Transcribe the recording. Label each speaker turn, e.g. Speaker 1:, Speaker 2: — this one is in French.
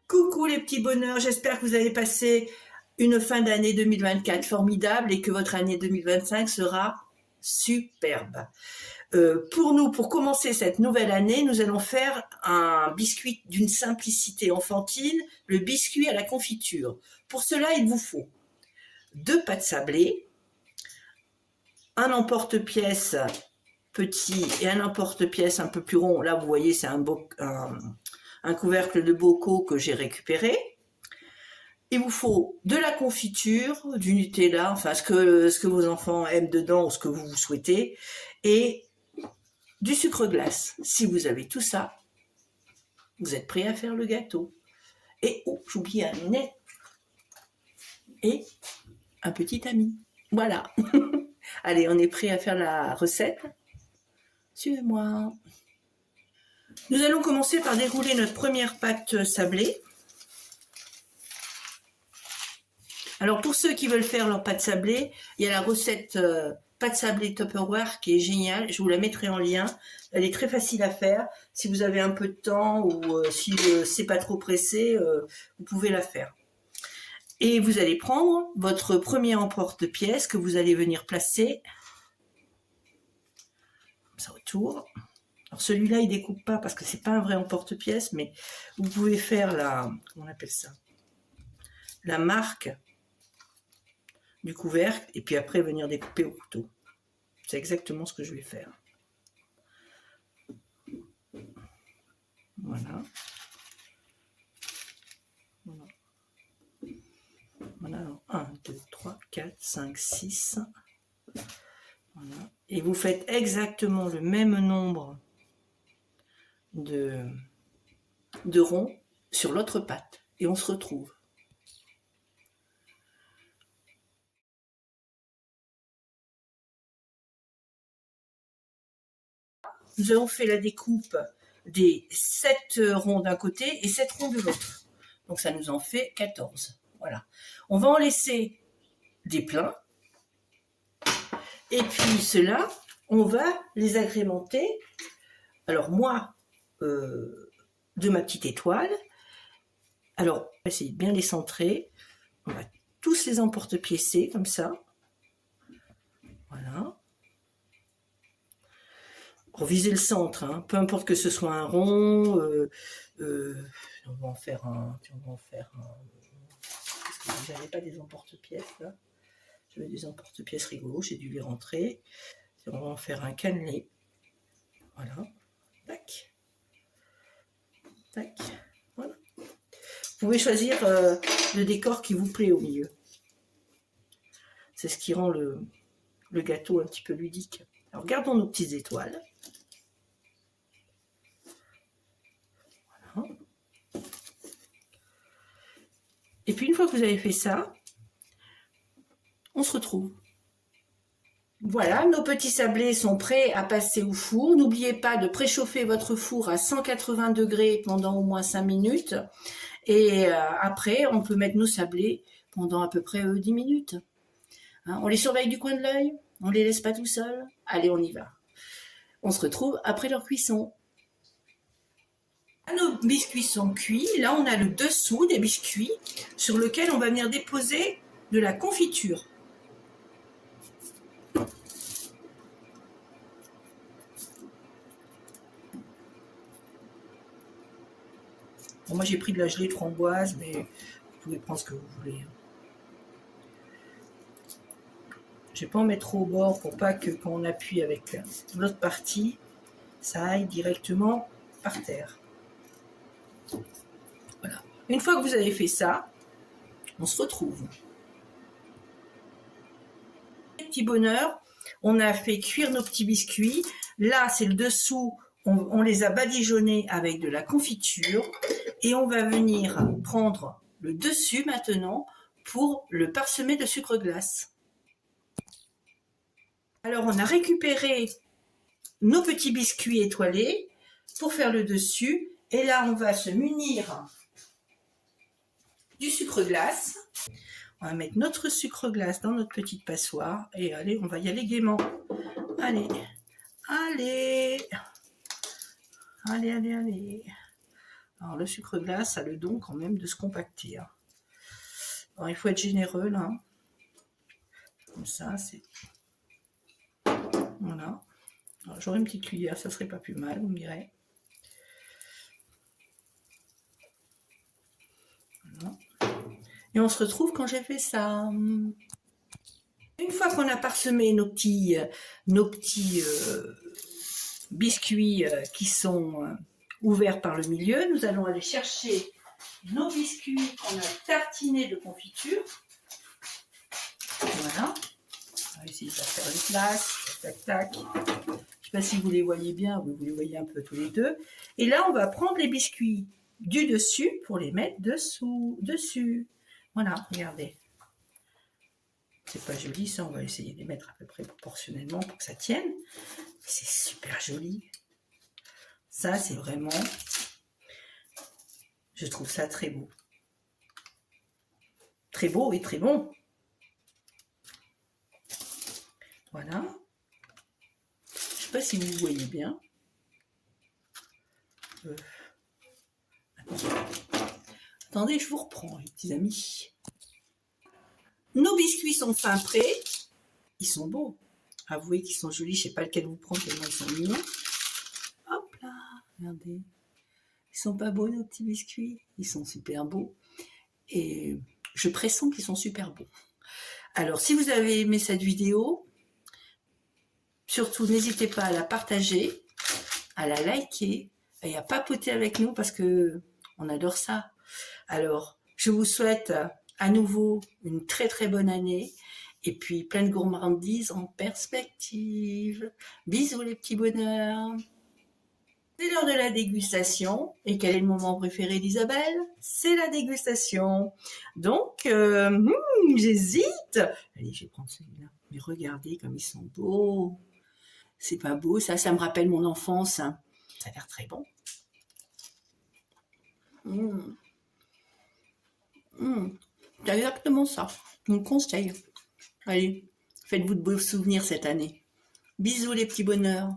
Speaker 1: Coucou les petits bonheurs, j'espère que vous avez passé une fin d'année 2024 formidable et que votre année 2025 sera superbe. Pour commencer cette nouvelle année, nous allons faire un biscuit d'une simplicité enfantine, le biscuit à la confiture. Pour cela, il vous faut 2 pâtes sablées, un emporte-pièce petit et un emporte-pièce un peu plus rond. Là, vous voyez, c'est un couvercle de bocaux que j'ai récupéré. Il vous faut de la confiture, du Nutella, enfin ce que vos enfants aiment dedans ou ce que vous souhaitez, et du sucre glace. Si vous avez tout ça, vous êtes prêt à faire le gâteau. Et oh, j'oublie un nez et un petit ami. Voilà. Allez, on est prêt à faire la recette. Suivez-moi. Nous allons commencer par dérouler notre première pâte sablée. Alors pour ceux qui veulent faire leur pâte sablée, il y a la recette pâte sablée Tupperware qui est géniale. Je vous la mettrai en lien. Elle est très facile à faire. Si vous avez un peu de temps ou si c'est pas trop pressé, vous pouvez la faire. Et vous allez prendre votre premier emporte-pièce que vous allez venir placer comme ça autour. Alors celui-là, il découpe pas parce que c'est pas un vrai emporte-pièce, mais vous pouvez faire la, comment on appelle ça, la marque du couvercle et puis après venir découper au couteau. C'est exactement ce que je vais faire. Voilà. Voilà, alors 1, 2, 3, 4, 5, 6. Voilà. Et vous faites exactement le même nombre de ronds sur l'autre pâte. Et on se retrouve. Nous avons fait la découpe des 7 ronds d'un côté et 7 ronds de l'autre. Donc ça nous en fait 14. Voilà. On va en laisser des pleins. Et puis ceux-là, on va les agrémenter. Alors moi, de ma petite étoile. Alors, on va essayer de bien les centrer. On va tous les emporte-piécer comme ça. Voilà. Revisez le centre, hein. Peu importe que ce soit un rond. On va en faire un. Parce que je n'avais pas des emporte-pièces là. J'avais des emporte-pièces rigolos, j'ai dû les rentrer. On va en faire un cannelé. Voilà. Tac. Tac. Voilà. Vous pouvez choisir le décor qui vous plaît au milieu. C'est ce qui rend le gâteau un petit peu ludique. Alors, gardons nos petites étoiles. Voilà. Et puis, une fois que vous avez fait ça, on se retrouve. Voilà, nos petits sablés sont prêts à passer au four. N'oubliez pas de préchauffer votre four à 180 degrés pendant au moins 5 minutes. Et après, on peut mettre nos sablés pendant à peu près 10 minutes. Hein, on les surveille du coin de l'œil. On ne les laisse pas tout seuls. Allez, on y va. On se retrouve après leur cuisson. Nos biscuits sont cuits. Là, on a le dessous des biscuits sur lequel on va venir déposer de la confiture. Bon, moi, j'ai pris de la gelée de framboise, mais vous pouvez prendre ce que vous voulez. Je ne vais pas en mettre trop au bord pour pas que quand on appuie avec l'autre partie, ça aille directement par terre. Voilà. Une fois que vous avez fait ça, on se retrouve. Petit bonheur, on a fait cuire nos petits biscuits. Là, c'est le dessous, on les a badigeonnés avec de la confiture. Et on va venir prendre le dessus maintenant pour le parsemer de sucre glace. Alors, on a récupéré nos petits biscuits étoilés pour faire le dessus. Et là, on va se munir du sucre glace. On va mettre notre sucre glace dans notre petite passoire. Et allez, on va y aller gaiement. Allez, allez, allez, allez, allez. Alors le sucre glace a le don quand même de se compacter. Hein. Alors il faut être généreux là. Comme ça, c'est... Voilà. J'aurais une petite cuillère, ça serait pas plus mal, vous me direz. Voilà. Et on se retrouve quand j'ai fait ça. Une fois qu'on a parsemé nos petits biscuits qui sont ouverts par le milieu, nous allons aller chercher nos biscuits qu'on a tartinés de confiture. Voilà. On va essayer de faire une place. Tac, tac, tac. Je ne sais pas si vous les voyez bien, vous les voyez un peu tous les deux. Et là, on va prendre les biscuits du dessus pour les mettre dessus. Voilà, regardez. C'est pas joli ça, on va essayer de les mettre à peu près proportionnellement pour que ça tienne. C'est super joli. Ça, c'est vraiment... Je trouve ça très beau. Très beau et très bon. Voilà. Je ne sais pas si vous voyez bien. Attendez, je vous reprends, les petits amis. Nos biscuits sont fin prêts. Ils sont beaux. Avouez qu'ils sont jolis. Je ne sais pas lequel vous prendre tellement ils sont mignons. Hop là, regardez. Ils sont pas beaux nos petits biscuits. Ils sont super beaux. Et je pressens qu'ils sont super beaux. Alors, si vous avez aimé cette vidéo, surtout n'hésitez pas à la partager, à la liker et à papoter avec nous parce que on adore ça. Alors, je vous souhaite à nouveau une très très bonne année et puis plein de gourmandises en perspective. Bisous les petits bonheurs. C'est l'heure de la dégustation. Et quel est le moment préféré d'Isabelle? C'est la dégustation. Donc, j'hésite. Allez, je vais prendre celui-là. Mais regardez comme ils sont beaux. C'est pas beau, ça me rappelle mon enfance. Ça a l'air très bon. C'est exactement ça. Je vous le conseille. Allez, faites-vous de beaux souvenirs cette année. Bisous les petits bonheurs.